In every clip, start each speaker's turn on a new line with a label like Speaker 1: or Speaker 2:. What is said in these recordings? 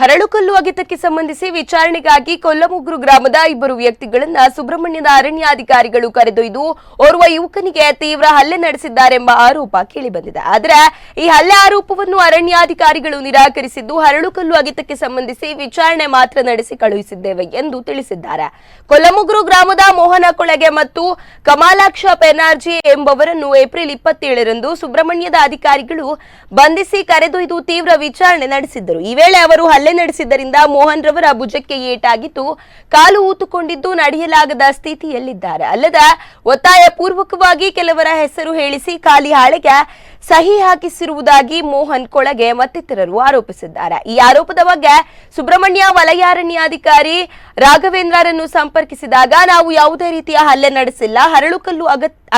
Speaker 1: ಹರಳುಕಲ್ಲು ಅಗೆತಕ್ಕೆ ಸಂಬಂಧಿಸಿ ವಿಚಾರಣೆಗಾಗಿ ಕೊಲ್ಲಮುಗ್ರು ಗ್ರಾಮದ ಇಬ್ಬರು ವ್ಯಕ್ತಿಗಳನ್ನ ಸುಬ್ರಹ್ಮಣ್ಯದ ಅರಣ್ಯಾಧಿಕಾರಿಗಳು ಕರೆದೊಯ್ದು ಓರ್ವ ಯುವಕನಿಗೆ ತೀವ್ರ ಹಲ್ಲೆ ನಡೆಸಿದ್ದಾರೆಂಬ ಆರೋಪ ಕೇಳಿಬಂದಿದೆ. ಆದರೆ ಈ ಹಲ್ಲೆ ಆರೋಪವನ್ನು ಅರಣ್ಯಾಧಿಕಾರಿಗಳು ನಿರಾಕರಿಸಿದ್ದು ಹರಳುಕಲ್ಲು ಅಗೆತಕ್ಕೆ ಸಂಬಂಧಿಸಿ ವಿಚಾರಣೆ ಮಾತ್ರ ನಡೆಸಿ ಕಳುಹಿಸಿದ್ದೇವೆ ಎಂದು ತಿಳಿಸಿದ್ದಾರೆ. ಕೊಲ್ಲಮುಗ್ರು ಗ್ರಾಮದ ಮೋಹನ ಕೊಳಗೆ ಮತ್ತು ಕಮಾಲಾಕ್ಷ ಬೆನರ್ಜಿ ಎಂಬವರನ್ನು ಏಪ್ರಿಲ್ 27ರಂದು ಸುಬ್ರಹ್ಮಣ್ಯದ ಅಧಿಕಾರಿಗಳು ಬಂಧಿಸಿ ಕರೆದೊಯ್ದು ತೀವ್ರ ವಿಚಾರಣೆ ನಡೆಸಿದ್ದರು. ಈ ವೇಳೆ ಅವರು ಹಲ್ಲೆ ನಡೆಸಿದ್ದರಿಂದ ಮೋಹನ್ ರವರ ಭುಜಕ್ಕೆ ಏಟಾಗಿದ್ದು ಕಾಲು ಊತುಕೊಂಡಿದ್ದು ನಡೆಯಲಾಗದ ಸ್ಥಿತಿಯಲ್ಲಿದ್ದಾರೆ. ಅಲ್ಲದೆ ಒತ್ತಾಯ ಪೂರ್ವಕವಾಗಿ ಕೆಲವರ ಹೆಸರು ಹೇಳಿಸಿ ಖಾಲಿ ಹಾಳೆಗೆ ಸಹಿ ಹಾಕಿಸಿರುವುದಾಗಿ ಮೋಹನ್ ಕೊಳಗೆ ಮತ್ತಿತರರು ಆರೋಪಿಸಿದ್ದಾರೆ. ಈ ಆರೋಪದ ಬಗ್ಗೆ ಸುಬ್ರಹ್ಮಣ್ಯ ವಲಯಾರಣ್ಯಾಧಿಕಾರಿ ರಾಘವೇಂದ್ರರನ್ನು ಸಂಪರ್ಕಿಸಿದಾಗ ನಾವು ಯಾವುದೇ ರೀತಿಯ ಹಲ್ಲೆ ನಡೆಸಿಲ್ಲ, ಹರಳುಕಲ್ಲು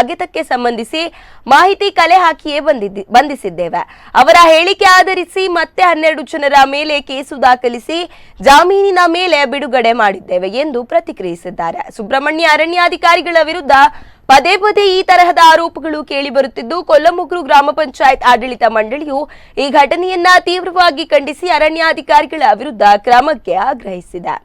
Speaker 1: ಅಗೆತಕ್ಕೆ ಸಂಬಂಧಿಸಿ ಮಾಹಿತಿ ಕಲೆ ಹಾಕಿಯೇ ಬಂಧಿಸಿದ್ದೇವೆ. ಅವರ ಹೇಳಿಕೆ ಆಧರಿಸಿ ಮತ್ತೆ 12 ಜನರ ಮೇಲೆ ಕೇಸು ದಾಖಲಿಸಿ ಜಾಮೀನಿನ ಮೇಲೆ ಬಿಡುಗಡೆ ಮಾಡಿದ್ದೇವೆ ಎಂದು ಪ್ರತಿಕ್ರಿಯಿಸಿದ್ದಾರೆ. ಸುಬ್ರಹ್ಮಣ್ಯ ಅರಣ್ಯಾಧಿಕಾರಿಗಳ ವಿರುದ್ಧ ಪದೇ ಪದೇ ಈ ತರಹದ ಆರೋಪಗಳು ಕೇಳಿಬರುತ್ತಿದ್ದು ಕೊಲ್ಲಮುಗ್ರು ಗ್ರಾಮ ಪಂಚಾಯತ್ ಆಡಳಿತ ಮಂಡಳಿಯು ಈ ಘಟನೆಯನ್ನ ತೀವ್ರವಾಗಿ ಖಂಡಿಸಿ ಅರಣ್ಯಾಧಿಕಾರಿಗಳ ವಿರುದ್ಧ ಕ್ರಮಕ್ಕೆ ಆಗ್ರಹಿಸಿದೆ.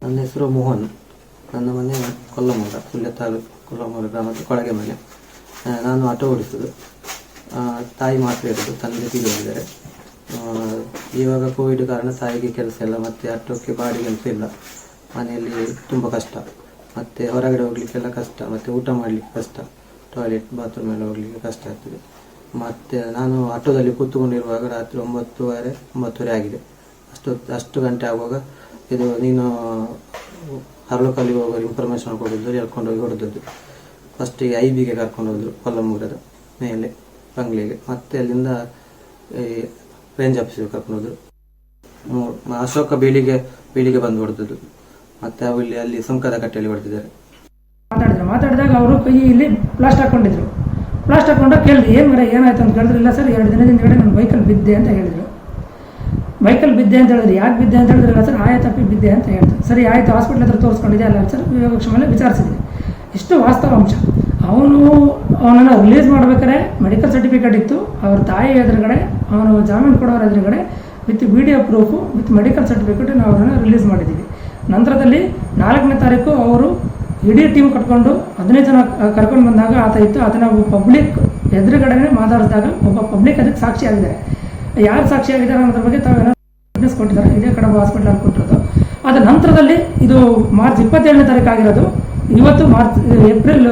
Speaker 2: ನನ್ನ ಹೆಸರು ಮೋಹನ್. ನನ್ನ ಮನೆ ಕೊಲ್ಲಮೂರ, ಸುಳ್ಯ ತಾಲೂಕು ಕೊಲ್ಲಮೂರ ಗ್ರಾಮದ ಕೊಳಗೆ ಮನೆ. ನಾನು ಆಟೋ ಓಡಿಸೋದು. ತಾಯಿ ಮಾತ್ರ ಇರೋದು, ತಂದೆ ತೀರಿದ್ದಾರೆ. ಇವಾಗ ಕೋವಿಡ್ ಕಾರಣ ತಾಯಿಗೆ ಕೆಲಸ ಇಲ್ಲ, ಮತ್ತು ಆಟೋಕ್ಕೆ ಬಾಡಿಗೆ ಅಂತೂ ಇಲ್ಲ. ಮನೆಯಲ್ಲಿ ತುಂಬ ಕಷ್ಟ, ಮತ್ತು ಹೊರಗಡೆ ಹೋಗಲಿಕ್ಕೆಲ್ಲ ಕಷ್ಟ, ಮತ್ತು ಊಟ ಮಾಡಲಿಕ್ಕೆ ಕಷ್ಟ, ಟಾಯ್ಲೆಟ್ ಬಾತ್ರೂಮ್ ಎಲ್ಲ ಹೋಗಲಿಕ್ಕೆ ಕಷ್ಟ ಆಗ್ತದೆ. ಮತ್ತು ನಾನು ಆಟೋದಲ್ಲಿ ಕೂತ್ಕೊಂಡಿರುವಾಗ ರಾತ್ರಿ 9:30 ಆಗಿದೆ. ಅಷ್ಟು ಗಂಟೆ ಆಗುವಾಗ ಇದು ನೀನು ಹರಳುಕಲ್ಲಿಗೆ ಹೋಗೋ ಇನ್ಫಾರ್ಮೇಷನ್ ಕೊಡೋದು, ಹೇಳ್ಕೊಂಡು ಹೋಗಿ ಹೊಡೆದದ್ದು. ಫಸ್ಟಿಗೆ IBಗೆ ಕರ್ಕೊಂಡು ಹೋದ್ರು, ಕೊಲ್ಲಮೂರದ ಮೇಲೆ ಬಂಗ್ಲೆಗೆ. ಮತ್ತೆ ಅಲ್ಲಿಂದ ರೇಂಜ್ ಆಫೀಸಿಗೆ ಕರ್ಕೊಂಡು ಹೋದ್ರು. ಅಶೋಕ ಬೀಳಿಗೆ ಬಂದು ಹೊಡೆದದ್ದು. ಮತ್ತೆ ಅಲ್ಲಿ ಸುಂಕದ ಕಟ್ಟೆಯಲ್ಲಿ ಹೊಡೆದಿದ್ದಾರೆ.
Speaker 3: ಮಾತಾಡಿದಾಗ ಅವರು ಕೈಯಲ್ಲಿ ಪ್ಲಾಸ್ಟ್ ಹಾಕೊಂಡಿದ್ರು. ಪ್ಲಾಸ್ಟ್ ಹಾಕೊಂಡಾಗ ಕೇಳಿದ್ರು, ಏನಾಯ್ತು ಅಂತ ಕೇಳಿದ್ರು. ಇಲ್ಲ ಸರ್, 2 ದಿನದ ಹಿಂದ್ಗಡೆ ನಾನು ಬೈಕಲ್ಲಿ ಬಿದ್ದೆ ಅಂತ ಹೇಳಿದ್ರು. ಬೈಕಲ್ಲಿ ಬಿದ್ದೆ ಅಂತ ಹೇಳಿದ್ರೆ ಯಾಕೆ ಬಿದ್ದೆ ಅಂತ ಹೇಳಿದ್ರೆ, ಇಲ್ಲ ಸರ್ ಆಯ ತಪ್ಪಿ ಬಿದ್ದೆ ಅಂತ ಹೇಳ್ತಾರೆ. ಸರಿ ಆಯಿತು, ಹಾಸ್ಪಿಟ್ಲ್ ಹತ್ರ ತೋರಿಸ್ಕೊಂಡಿದ್ದೆ ಅಲ್ಲ ಸರ್, ಯೋಗಕ್ಷೇಮಲ್ಲಿ ವಿಚಾರಿಸಿದ್ವಿ. ಇಷ್ಟು ವಾಸ್ತವ ಅಂಶ. ಅವನನ್ನು ರಿಲೀಸ್ ಮಾಡ್ಬೇಕಾದ್ರೆ ಮೆಡಿಕಲ್ ಸರ್ಟಿಫಿಕೇಟ್ ಇತ್ತು. ಅವ್ರ ತಾಯಿ ಎದುರುಗಡೆ, ಅವನು ಜಾಮೀನು ಕೊಡೋರ ಎದುರುಗಡೆ with video proof with medical certificate ನಾವು ಅವರನ್ನು ರಿಲೀಸ್ ಮಾಡಿದ್ದೀವಿ. ನಂತರದಲ್ಲಿ 4ನೇ ತಾರೀಕು ಅವರು ಇಡೀ ಟೀಮ್ ಕಟ್ಕೊಂಡು 15 ಜನ ಕರ್ಕೊಂಡು ಬಂದಾಗ ಆತ ಇತ್ತು. ಅದನ್ನು ಪಬ್ಲಿಕ್ ಎದುರುಗಡೆನೇ ಮಾತಾಡಿಸಿದಾಗ ಒಬ್ಬ ಪಬ್ಲಿಕ್ ಅದಕ್ಕೆ ಸಾಕ್ಷಿಯಾಗಿದ್ದಾರೆ. ಯಾರು ಸಾಕ್ಷಿಯಾಗಿದ್ದಾರೆ ಅನ್ನೋದ್ರ ಬಗ್ಗೆ ತಾವೇನೋ ವಿಟ್ನೆಸ್ ಕೊಟ್ಟಿದ್ದಾರೆ. ಇದೇ ಕಡಬ ಹಾಸ್ಪಿಟಲ್ ಕೊಟ್ಟಿರೋದು. ಅದರ ನಂತರದಲ್ಲಿ ಇದು ಮಾರ್ಚ್ 27ನೇ ತಾರೀಕು ಆಗಿರೋದು. ಇವತ್ತು ಏಪ್ರಿಲ್